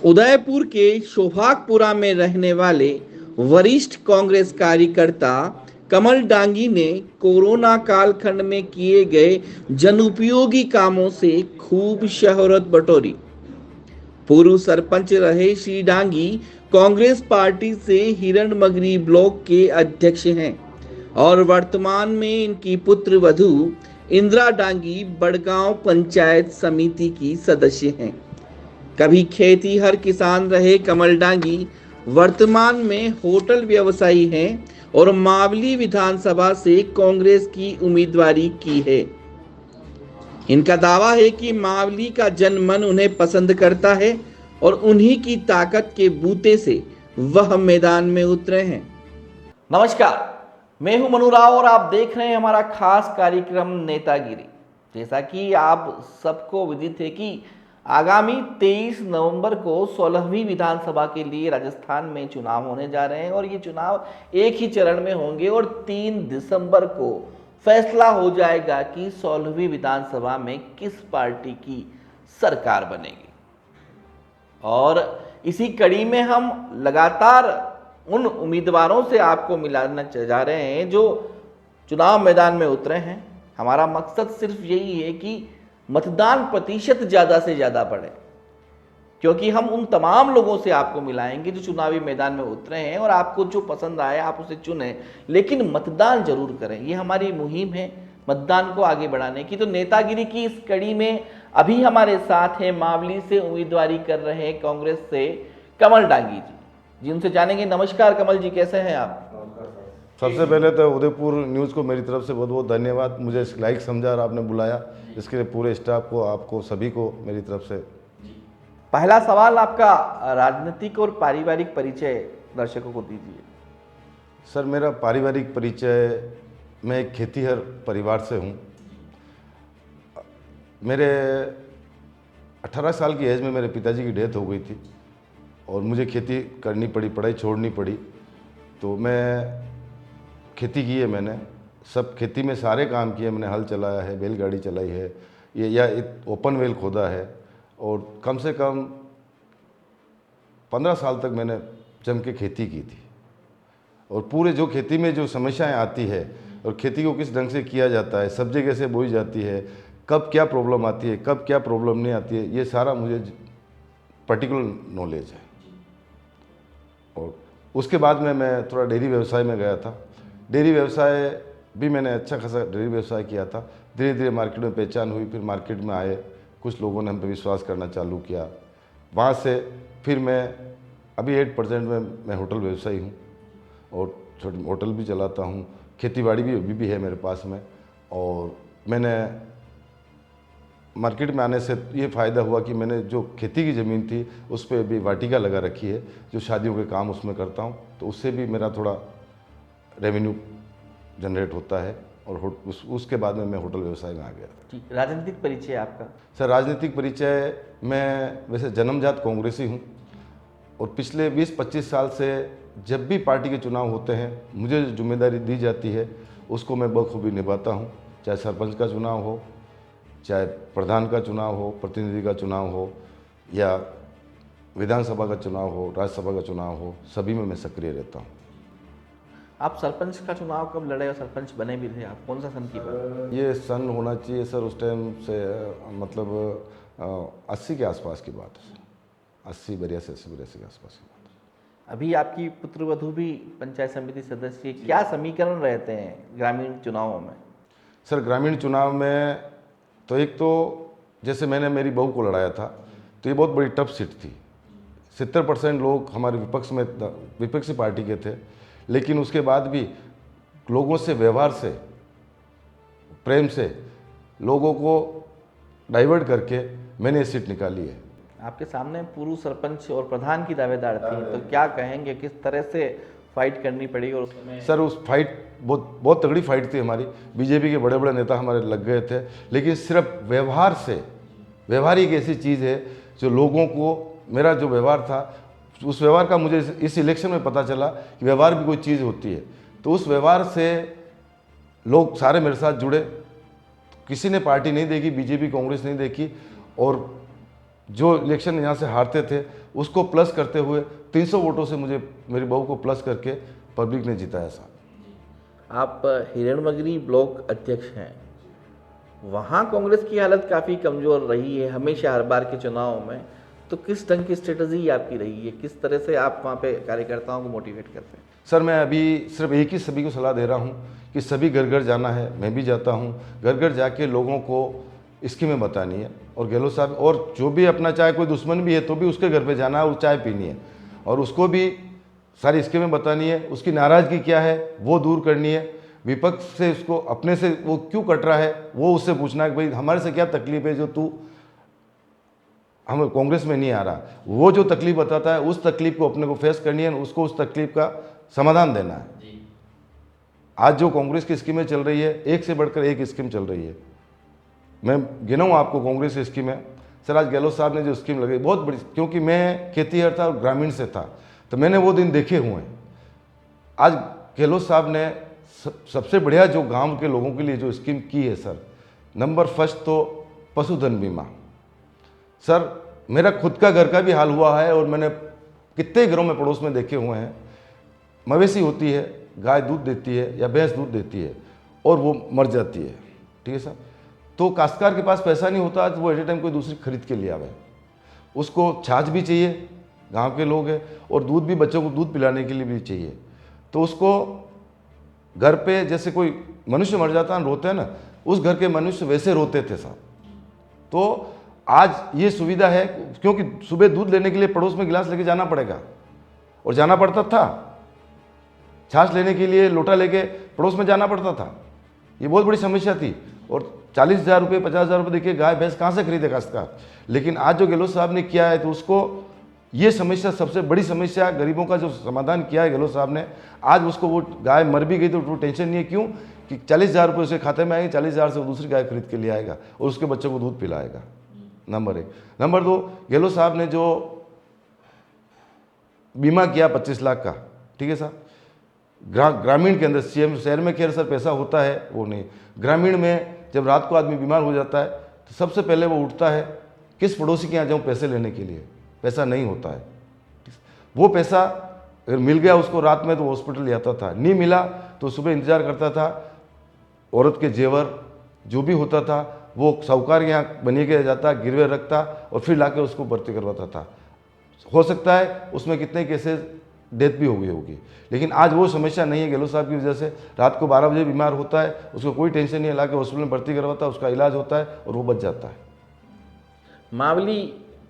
उदयपुर के शोभागपुरा में रहने वाले वरिष्ठ कांग्रेस कार्यकर्ता कमल डांगी ने कोरोना कालखंड में किए गए जनउपयोगी कामों से खूब शोहरत बटोरी। पूर्व सरपंच रहे श्री डांगी कांग्रेस पार्टी से हिरणमगरी ब्लॉक के अध्यक्ष हैं और वर्तमान में इनकी पुत्र वधू इंदिरा डांगी बड़गांव पंचायत समिति की सदस्य हैं। कभी खेती हर किसान रहे कमल डांगी वर्तमान में होटल व्यवसायी हैं और मावली विधानसभा से कांग्रेस की उम्मीदवारी की है। इनका दावा है कि मावली का जनमन उन्हें पसंद करता है और उन्हीं की ताकत के बूते से वह मैदान में उतरे हैं। नमस्कार, मैं हूं मनु राव और आप देख रहे हैं हमारा खास कार्यक्रम नेतागिरी। जैसा कि आप सबको विदित है कि आगामी 23 नवंबर को 16वीं विधानसभा के लिए राजस्थान में चुनाव होने जा रहे हैं और ये चुनाव एक ही चरण में होंगे और 3 दिसंबर को फैसला हो जाएगा कि 16वीं विधानसभा में किस पार्टी की सरकार बनेगी। और इसी कड़ी में हम लगातार उन उम्मीदवारों से आपको मिलाना जा रहे हैं जो चुनाव मैदान में उतरे हैं। हमारा मकसद सिर्फ यही है कि मतदान प्रतिशत ज़्यादा से ज़्यादा बढ़े, क्योंकि हम उन तमाम लोगों से आपको मिलाएंगे जो चुनावी मैदान में उतरे हैं और आपको जो पसंद आए आप उसे चुनें, लेकिन मतदान जरूर करें। ये हमारी मुहिम है मतदान को आगे बढ़ाने की। तो नेतागिरी की इस कड़ी में अभी हमारे साथ हैं मावली से उम्मीदवारी कर रहे हैं कांग्रेस से कमल डांगी जी, जिनसे जानेंगे। नमस्कार कमल जी, कैसे हैं आप? सबसे पहले तो उदयपुर न्यूज़ को मेरी तरफ से बहुत बहुत धन्यवाद। मुझे इस लायक समझा और आपने बुलाया, इसके लिए पूरे स्टाफ को, आपको सभी को मेरी तरफ से। पहला सवाल आपका राजनीतिक और पारिवारिक परिचय दर्शकों को दीजिए। सर, मेरा पारिवारिक परिचय, मैं एक खेतीहर परिवार से हूँ। मेरे 18 साल की एज में मेरे पिताजी की डेथ हो गई थी और मुझे खेती करनी पड़ी, पढ़ाई छोड़नी पड़ी। तो मैं खेती की है, मैंने सब खेती में सारे काम किए। मैंने हल चलाया है, बैलगाड़ी चलाई है, ये या एक ओपन वेल खोदा है और कम से कम 15 साल तक मैंने जम के खेती की थी। और पूरे जो खेती में जो समस्याएं आती है और खेती को किस ढंग से किया जाता है, सब्जी कैसे बोई जाती है, कब क्या प्रॉब्लम आती है, कब क्या प्रॉब्लम नहीं आती है, ये सारा मुझे पर्टिकुलर नॉलेज है। और उसके बाद में मैं थोड़ा डेयरी व्यवसाय में गया था। डेयरी व्यवसाय भी मैंने अच्छा खासा डेयरी व्यवसाय किया था। धीरे धीरे मार्केट में पहचान हुई, फिर मार्केट में आए, कुछ लोगों ने हम पे विश्वास करना चालू किया। वहाँ से फिर मैं अभी 8% में मैं होटल व्यवसायी हूँ और छोटी होटल भी चलाता हूँ। खेतीबाड़ी भी अभी भी है मेरे पास में। और मैंने मार्केट में आने से ये फ़ायदा हुआ कि मैंने जो खेती की ज़मीन थी उस पर भी वाटिका लगा रखी है, जो शादियों के काम उसमें करता हूँ। तो उससे भी मेरा थोड़ा रेवेन्यू जनरेट होता है। और उसके बाद में मैं होटल व्यवसाय में आ गया। ठीक, राजनीतिक परिचय आपका? सर, राजनीतिक परिचय, मैं वैसे जन्मजात कांग्रेसी हूँ और पिछले 20-25 साल से जब भी पार्टी के चुनाव होते हैं मुझे जो जिम्मेदारी दी जाती है उसको मैं बखूबी निभाता हूँ। चाहे सरपंच का चुनाव हो, चाहे प्रधान का चुनाव हो, प्रतिनिधि का चुनाव हो, या विधानसभा का चुनाव हो, राज्यसभा का चुनाव हो, सभी में मैं सक्रिय रहता हूँ। आप सरपंच का चुनाव कब लड़े और सरपंच बने भी थे? आप कौन सा सन की बात? ये सन होना चाहिए सर उस टाइम से, मतलब 80 के आसपास की बात है। 80, 82 के आसपास की बात है। अभी आपकी पुत्रवधू भी पंचायत समिति सदस्य, क्या समीकरण रहते हैं ग्रामीण चुनावों में? सर, ग्रामीण चुनाव में तो एक तो जैसे मैंने मेरी बहू को लड़ाया था तो ये बहुत बड़ी टफ सीट थी। 70% लोग हमारे विपक्षी पार्टी के थे, लेकिन उसके बाद भी लोगों से, व्यवहार से, प्रेम से लोगों को डाइवर्ट करके मैंने ये सीट निकाली है। आपके सामने पूर्व सरपंच और प्रधान की दावेदार थी, तो क्या कहेंगे, किस तरह से फाइट करनी पड़ी? और सर, उस फाइट बहुत तगड़ी फाइट थी हमारी। बीजेपी के बड़े बड़े नेता हमारे लग गए थे, लेकिन सिर्फ व्यवहार से, व्यवहार एक ऐसी चीज़ है जो लोगों को, मेरा जो व्यवहार था उस व्यवहार का मुझे इस इलेक्शन में पता चला कि व्यवहार भी कोई चीज़ होती है। तो उस व्यवहार से लोग सारे मेरे साथ जुड़े। किसी ने पार्टी नहीं देखी, बीजेपी कांग्रेस नहीं देखी, और जो इलेक्शन यहाँ से हारते थे उसको प्लस करते हुए 300 वोटों से मुझे मेरी बहू को प्लस करके पब्लिक ने जिताया साहब। आप हिरणमगरी ब्लॉक अध्यक्ष हैं, वहाँ कांग्रेस की हालत काफ़ी कमज़ोर रही है हमेशा हर बार के चुनाव में, तो किस ढंग की स्ट्रेटजी आपकी रही है, किस तरह से आप वहाँ पे कार्यकर्ताओं को मोटिवेट करते हैं? सर मैं अभी सिर्फ एक ही सभी को सलाह दे रहा हूँ कि सभी घर घर जाना है, मैं भी जाता हूँ, घर घर जाके लोगों को स्कीमें बतानी है। और गहलोत साहब और जो भी अपना चाहे कोई दुश्मन भी है तो भी उसके घर पे जाना है और चाय पीनी है और उसको भी सारी स्कीमें बतानी है, उसकी नाराज़गी क्या है वो दूर करनी है, विपक्ष से उसको अपने से वो क्यों कट रहा है वो उससे पूछना है कि भाई हमारे से क्या तकलीफ है जो तू हम कांग्रेस में नहीं आ रहा। वो जो तकलीफ बताता है उस तकलीफ को अपने को फेस करनी है, उसको उस तकलीफ का समाधान देना है। आज जो कांग्रेस की स्कीमें चल रही है एक से बढ़कर एक स्कीम चल रही है। मैं गिनाऊँ आपको कांग्रेस की स्कीमें। सर आज गहलोत साहब ने जो स्कीम लगाई बहुत बड़ी, क्योंकि मैं खेतीहर था और ग्रामीण से था तो मैंने वो दिन देखे हुए हैं। आज गहलोत साहब ने सबसे बढ़िया जो गांव के लोगों के लिए जो स्कीम की है सर, नंबर फर्स्ट तो पशुधन बीमा। सर मेरा खुद का घर का भी हाल हुआ है और मैंने कितने घरों में पड़ोस में देखे हुए हैं, मवेशी होती है, गाय दूध देती है या भैंस दूध देती है और वो मर जाती है, ठीक है सर। तो काश्तकार के पास पैसा नहीं होता तो वो एट ए टाइम कोई दूसरी खरीद के ले आवे, उसको छाछ भी चाहिए, गांव के लोग हैं, और दूध भी बच्चों को दूध पिलाने के लिए भी चाहिए। तो उसको घर पे जैसे कोई मनुष्य मर जाता है रोते हैं ना, उस घर के मनुष्य वैसे रोते थे साहब। तो आज ये सुविधा है क्योंकि सुबह दूध लेने के लिए पड़ोस में गिलास लेके जाना पड़ेगा और जाना पड़ता था, छाछ लेने के लिए लोटा लेके पड़ोस में जाना पड़ता था, ये बहुत बड़ी समस्या थी। और 40,000 रुपये 50,000 रुपये देखिए गाय भैंस कहाँ से खरीदे काश्तकार। लेकिन आज जो गहलोत साहब ने किया है तो उसको ये समस्या, सबसे बड़ी समस्या गरीबों का जो समाधान किया है गहलोत साहब ने, आज उसको वो गाय मर भी गई तो वो टेंशन नहीं है। क्यों कि 40,000 रुपये उसके खाते में आएंगे, 40,000 से वो दूसरी गाय खरीद के ले आएगा और उसके बच्चों को दूध पिलाएगा। नंबर 1। नंबर 2, गहलोत साहब ने जो बीमा किया 25 लाख का, ठीक है साहब, ग्रामीण के अंदर, सीएम शहर में खैर सर पैसा होता है वो नहीं, ग्रामीण में जब रात को आदमी बीमार हो जाता है तो सबसे पहले वो उठता है किस पड़ोसी के यहाँ जाऊँ पैसे लेने के लिए, पैसा नहीं होता है। वो पैसा अगर मिल गया उसको रात में तो हॉस्पिटल ले आता था, नहीं मिला तो सुबह इंतजार करता था, औरत के जेवर जो भी होता था वो साहूकार के यहाँ बनी के जाता, गिरवे रखता और फिर लाके उसको भर्ती करवाता था। हो सकता है उसमें कितने केसेस डेथ भी हो गई होगी, लेकिन आज वो समस्या नहीं है। गहलोत साहब की वजह से रात को 12 बजे बीमार होता है, उसको कोई टेंशन नहीं है, लाके हॉस्पिटल में भर्ती करवाता है, उसका इलाज होता है और वो बच जाता है। मावली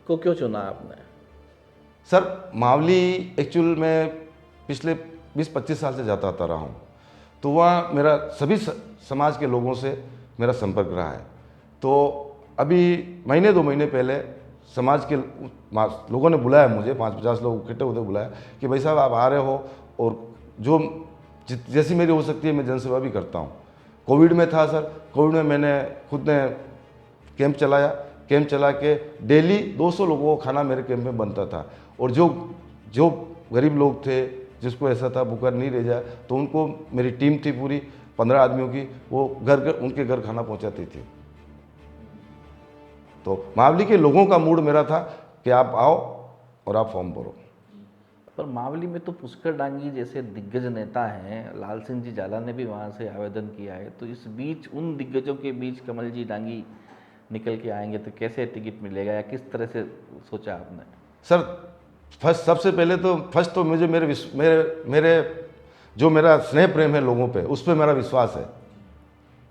को क्यों चुना आपने? सर मावली एक्चुअल में पिछले 20-25 साल से जाता आता रहा हूँ, तो वहाँ मेरा सभी समाज के लोगों से मेरा संपर्क रहा है। तो अभी महीने 2 महीने पहले समाज के लोगों ने बुलाया मुझे, 5-50 लोग इकट्ठे होते बुलाया कि भाई साहब आप आ रहे हो और जो जैसी मेरी हो सकती है मैं जनसेवा भी करता हूँ। कोविड में था सर, कोविड में मैंने खुद ने कैंप चलाया, कैंप चला के डेली 200 लोगों को खाना मेरे कैंप में बनता था और जो गरीब लोग थे जिसको ऐसा था भूखा नहीं रह जाए तो उनको मेरी टीम थी पूरी 15 आदमियों की, वो घर उनके घर खाना पहुँचाती थी। तो मावली के लोगों का मूड मेरा था कि आप आओ और आप फॉर्म भरो। पर मावली में तो पुष्कर डांगी जैसे दिग्गज नेता हैं, लाल सिंह जी जाला ने भी वहाँ से आवेदन किया है, तो इस बीच उन दिग्गजों के बीच कमल जी डांगी निकल के आएंगे तो कैसे टिकट मिलेगा या किस तरह से सोचा आपने? सर सबसे पहले तो मुझे मेरे जो मेरा स्नेह प्रेम है लोगों पे, उस पर मेरा विश्वास है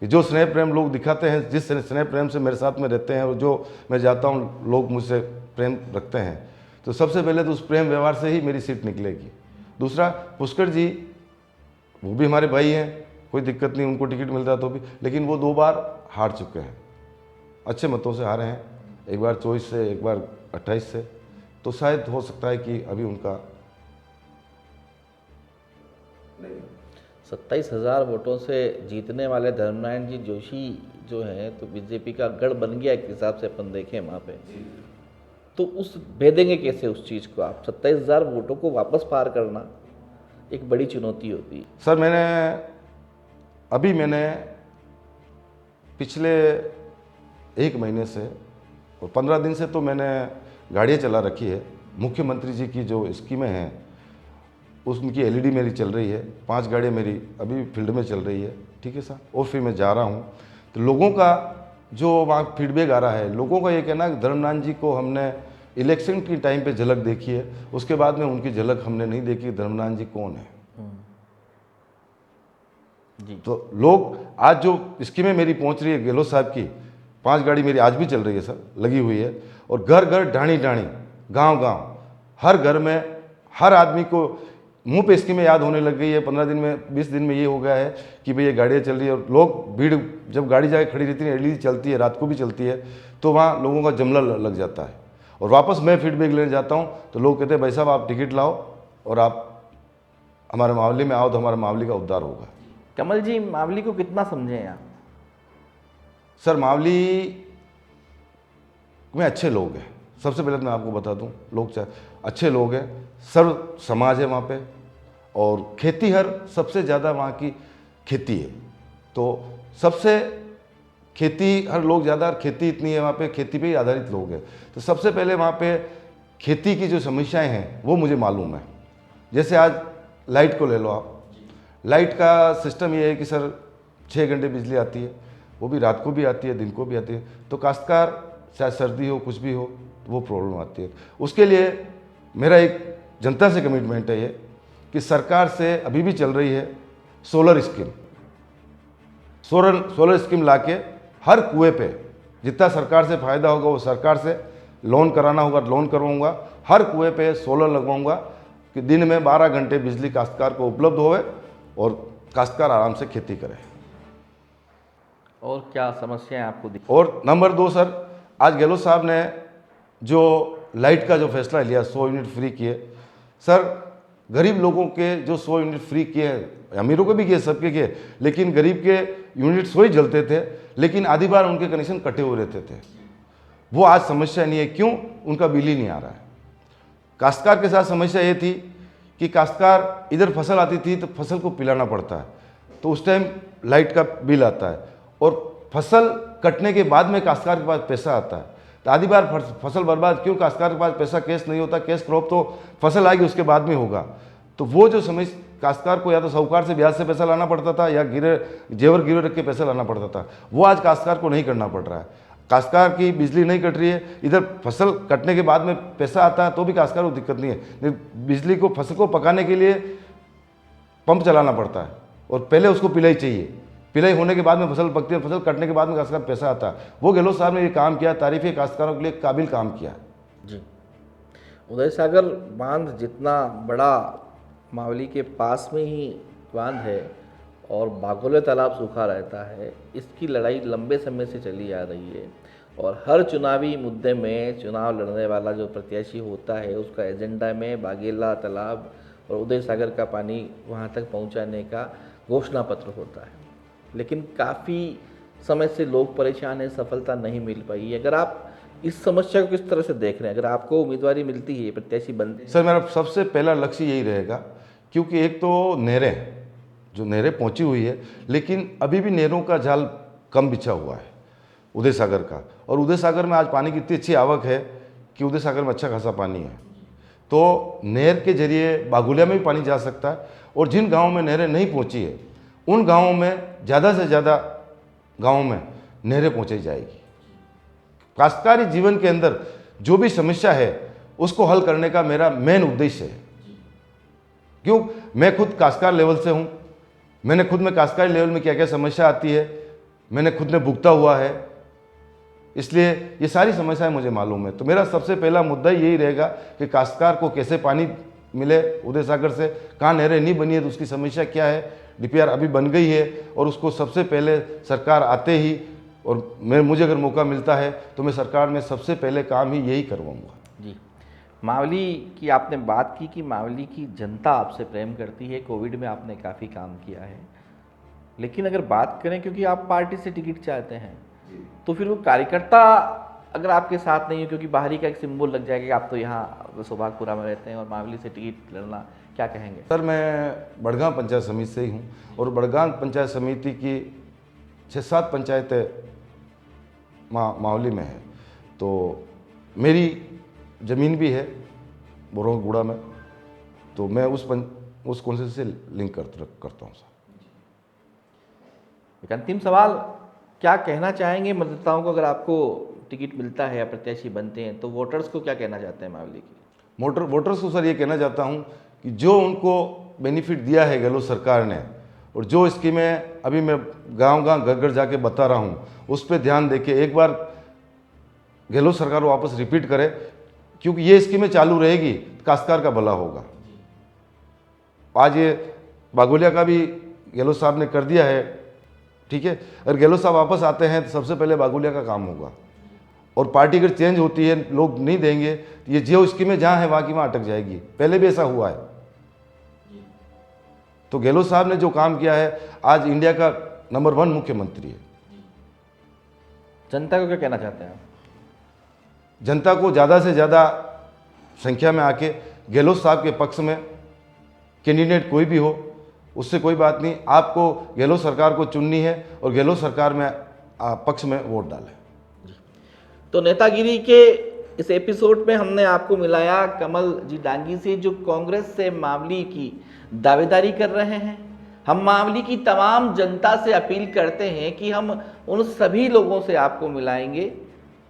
कि जो स्नेह प्रेम लोग दिखाते हैं, जिस स्नेह प्रेम से मेरे साथ में रहते हैं और जो मैं जाता हूँ लोग मुझसे प्रेम रखते हैं, तो सबसे पहले तो उस प्रेम व्यवहार से ही मेरी सीट निकलेगी। दूसरा, पुष्कर जी वो भी हमारे भाई हैं, कोई दिक्कत नहीं, उनको टिकट मिलता तो भी, लेकिन वो 2 बार हार चुके हैं, अच्छे मतों से हारे हैं, एक बार 24 से एक बार 28 से। तो शायद हो सकता है कि अभी उनका 27,000 वोटों से जीतने वाले धर्मनारायण जी जोशी जो हैं तो बीजेपी का गढ़ बन गया एक हिसाब से अपन देखें वहाँ पे, तो उस भेदेंगे कैसे उस चीज़ को आप? 27,000 वोटों को वापस पार करना एक बड़ी चुनौती होती है। सर मैंने पिछले 1 महीने से और 15 दिन से तो मैंने गाड़ियाँ चला रखी है मुख्यमंत्री जी की जो स्कीमें हैं उसकी एलईडी मेरी चल रही है, 5 गाड़ियाँ मेरी अभी फील्ड में चल रही है, ठीक है सर। और फिर मैं जा रहा हूँ तो लोगों का जो वहाँ फीडबैक आ रहा है, लोगों का ये कहना है कि धर्मनाथ जी को हमने इलेक्शन की टाइम पे झलक देखी है, उसके बाद में उनकी झलक हमने नहीं देखी। धर्मनाथ जी कौन है जी। तो लोग आज जो स्कीमें मेरी पहुंच रही है गहलोत साहब की, 5 गाड़ी मेरी आज भी चल रही है सर, लगी हुई है। और घर घर ढाणी ढाणी, गांव गांव, हर घर में हर आदमी को मुंह पे स्कीमें याद होने लग गई है। 15 दिन में 20 दिन में ये हो गया है कि भाई ये गाड़ियाँ चल रही है। और लोग भीड़, जब गाड़ी जाके खड़ी रहती है, एलईडी चलती है, रात को भी चलती है, तो वहाँ लोगों का जमला लग जाता है। और वापस मैं फीडबैक लेने जाता हूँ तो लोग कहते हैं भाई साहब आप टिकट लाओ और आप हमारे मावली में आओ तो हमारे मावली का उद्धार होगा। कमल जी, मावली को कितना समझें आप? सर मावली में अच्छे लोग हैं, सबसे पहले तो मैं आपको बता दूं, लोग अच्छे लोग हैं, सर्व समाज है वहाँ पे। और खेती हर सबसे ज़्यादा वहाँ की खेती है, तो सबसे खेती हर लोग ज़्यादा, खेती इतनी है वहाँ पे, खेती पे ही आधारित लोग हैं। तो सबसे पहले वहाँ पे खेती की जो समस्याएं हैं वो मुझे मालूम है। जैसे आज लाइट को ले लो आप, लाइट का सिस्टम ये है कि सर 6 घंटे बिजली आती है, वो भी रात को भी आती है, दिन को भी आती है। तो काश्तकार चाहे सर्दी हो कुछ भी हो तो वो प्रॉब्लम आती है। उसके लिए मेरा एक जनता से कमिटमेंट है ये कि सरकार से अभी भी चल रही है सोलर स्कीम, सोलर स्कीम लाके हर कुएं पे जितना सरकार से फ़ायदा होगा वो सरकार से लोन कराना होगा, लोन करवाऊँगा। हर कुएं पे सोलर लगवाऊँगा कि दिन में 12 घंटे बिजली काश्तकार को उपलब्ध होवे और काश्तकार आराम से खेती करे। और क्या समस्याएं आपको दिख? और नंबर 2 सर, आज गहलोत साहब ने जो लाइट का जो फैसला लिया, 100 यूनिट फ्री किए सर, गरीब लोगों के जो 100 यूनिट फ्री किए, अमीरों को भी किए, सबके किए, लेकिन गरीब के यूनिट 100 ही जलते थे, लेकिन आधी बार उनके कनेक्शन कटे हुए रहते थे। वो आज समस्या नहीं है, क्यों? उनका बिल ही नहीं आ रहा है। काश्तकार के साथ समस्या ये थी कि काश्तकार इधर फसल आती थी तो फसल को पिलाना पड़ता है, तो उस टाइम लाइट का बिल आता है, और फसल कटने के बाद में काश्तकार के पास पैसा आता है, तो आधी बार फसल बर्बाद। क्यों? काश्तकार के पास पैसा कैश नहीं होता, कैश क्रॉप तो फसल आएगी उसके बाद में होगा। तो वो जो समय काश्तकार को या तो साहूकार से ब्याज से पैसा लाना पड़ता था या जेवर गिरवे रख के पैसा लाना पड़ता था, वो आज काश्तकार को नहीं करना पड़ रहा है। काश्तकार की बिजली नहीं कट रही है, इधर फसल कटने के बाद में पैसा आता है तो भी काश्तकार को दिक्कत नहीं है। बिजली को, फसल को पकाने के लिए पंप चलाना पड़ता है और पहले उसको पिलाई चाहिए, पिलाई होने के बाद में फसल पकती है, फसल कटने के बाद में काश्तकार पैसा आता है। वो गहलोत साहब ने ये काम किया, तारीफ़ है, काश्तकारों के लिए काबिल काम किया जी। उदय सागर बांध जितना बड़ा मावली के पास में ही बांध है और बागोले तालाब सूखा रहता है, इसकी लड़ाई लंबे समय से चली आ रही है। और हर चुनावी मुद्दे में चुनाव लड़ने वाला जो प्रत्याशी होता है उसका एजेंडा में बागेला तालाब और उदय सागर का पानी वहाँ तक पहुँचाने का घोषणा पत्र होता है, लेकिन काफ़ी समय से लोग परेशान हैं, सफलता नहीं मिल पाई। अगर आप इस समस्या को किस तरह से देख रहे हैं, अगर आपको उम्मीदवारी मिलती है, प्रत्याशी बनते हैं? सर मेरा सबसे पहला लक्ष्य यही रहेगा, क्योंकि एक तो नहरें, जो नहरें पहुंची हुई है, लेकिन अभी भी नहरों का जाल कम बिछा हुआ है उदय सागर का। और उदय सागर में आज पानी की इतनी अच्छी आवक है कि उदय सागर में अच्छा खासा पानी है, तो नहर के जरिए बागुलिया में भी पानी जा सकता है। और जिन गाँवों में नहरें नहीं पहुँची है उन गाँवों में ज़्यादा से ज़्यादा गाँवों में नहरें पहुँचाई जाएगी। काश्तकारी जीवन के अंदर जो भी समस्या है उसको हल करने का मेरा मेन उद्देश्य है। क्यों? मैं खुद काश्तकार लेवल से हूँ, मैंने खुद में काश्तकारी लेवल में क्या क्या समस्या आती है मैंने खुद ने भुगता हुआ है, इसलिए ये सारी समस्याएं मुझे मालूम है। तो मेरा सबसे पहला मुद्दा यही रहेगा कि काश्तकार को कैसे पानी मिले उदय सागर से, कहाँ नहरें नहीं बनी है तो उसकी समस्या क्या है। डीपीआर अभी बन गई है और उसको सबसे पहले सरकार आते ही, और मुझे अगर मौका मिलता है तो मैं सरकार में सबसे पहले काम ही यही करवाऊँगा। जी। मावली की आपने बात की कि मावली की जनता आपसे प्रेम करती है, कोविड में आपने काफ़ी काम किया है, लेकिन अगर बात करें, क्योंकि आप पार्टी से टिकट चाहते हैं, तो फिर वो कार्यकर्ता अगर आपके साथ नहीं हो, क्योंकि बाहरी का एक सिंबल लग जाएगा कि आप तो यहाँ सौभागपुरा में रहते हैं और मावली से टिकट लड़ना, क्या कहेंगे? सर मैं बड़गांव पंचायत समिति से ही हूँ और बड़गांव पंचायत समिति की 6-7 पंचायतें मावली में है, तो मेरी ज़मीन भी है बोरोगुड़ा में, तो मैं उस कॉन्स्टिट्यूंसी से लिंक करता हूँ सर। एक अंतिम सवाल, क्या कहना चाहेंगे मतदाताओं को, अगर आपको टिकट मिलता है या प्रत्याशी बनते हैं तो वोटर्स को क्या कहना चाहते हैं मावली की? वोटर्स को सर ये कहना चाहता हूँ कि जो उनको बेनिफिट दिया है गहलोत सरकार ने, और जो स्कीमें अभी मैं गांव-गांव घर-घर जाके बता रहा हूँ, उस पर ध्यान देके एक बार गहलोत सरकार वापस रिपीट करे, क्योंकि ये स्कीमें चालू रहेगी तो काश्तकार का भला होगा। आज ये बागोलिया का भी गहलोत साहब ने कर दिया है, ठीक है। अगर गहलोत साहब वापस आते हैं तो सबसे पहले बागोलिया का काम होगा, और पार्टी अगर चेंज होती है, लोग नहीं देंगे, तो ये जो स्कीमें जहाँ है वहाँ की वहाँ अटक जाएगी। पहले भी ऐसा हुआ है। तो गहलोत साहब ने जो काम किया है, आज इंडिया का नंबर 1 मुख्यमंत्री है। जनता को क्या कहना चाहते हैं आप? जनता को ज़्यादा से ज़्यादा संख्या में आके गहलोत साहब के पक्ष में, कैंडिडेट कोई भी हो उससे कोई बात नहीं, आपको गहलोत सरकार को चुननी है और गहलोत सरकार में पक्ष में वोट डालें। तो नेतागिरी के इस एपिसोड में हमने आपको मिलाया कमल जी डांगी से, जो कांग्रेस से मावली की दावेदारी कर रहे हैं। हम मावली की तमाम जनता से अपील करते हैं कि हम उन सभी लोगों से आपको मिलाएंगे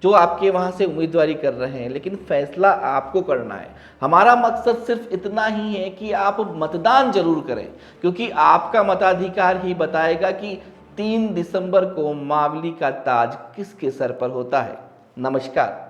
जो आपके वहाँ से उम्मीदवारी कर रहे हैं, लेकिन फैसला आपको करना है। हमारा मकसद सिर्फ इतना ही है कि आप मतदान जरूर करें, क्योंकि आपका मताधिकार ही बताएगा कि 3 दिसंबर को मावली का ताज किसके सर पर होता है। नमस्कार।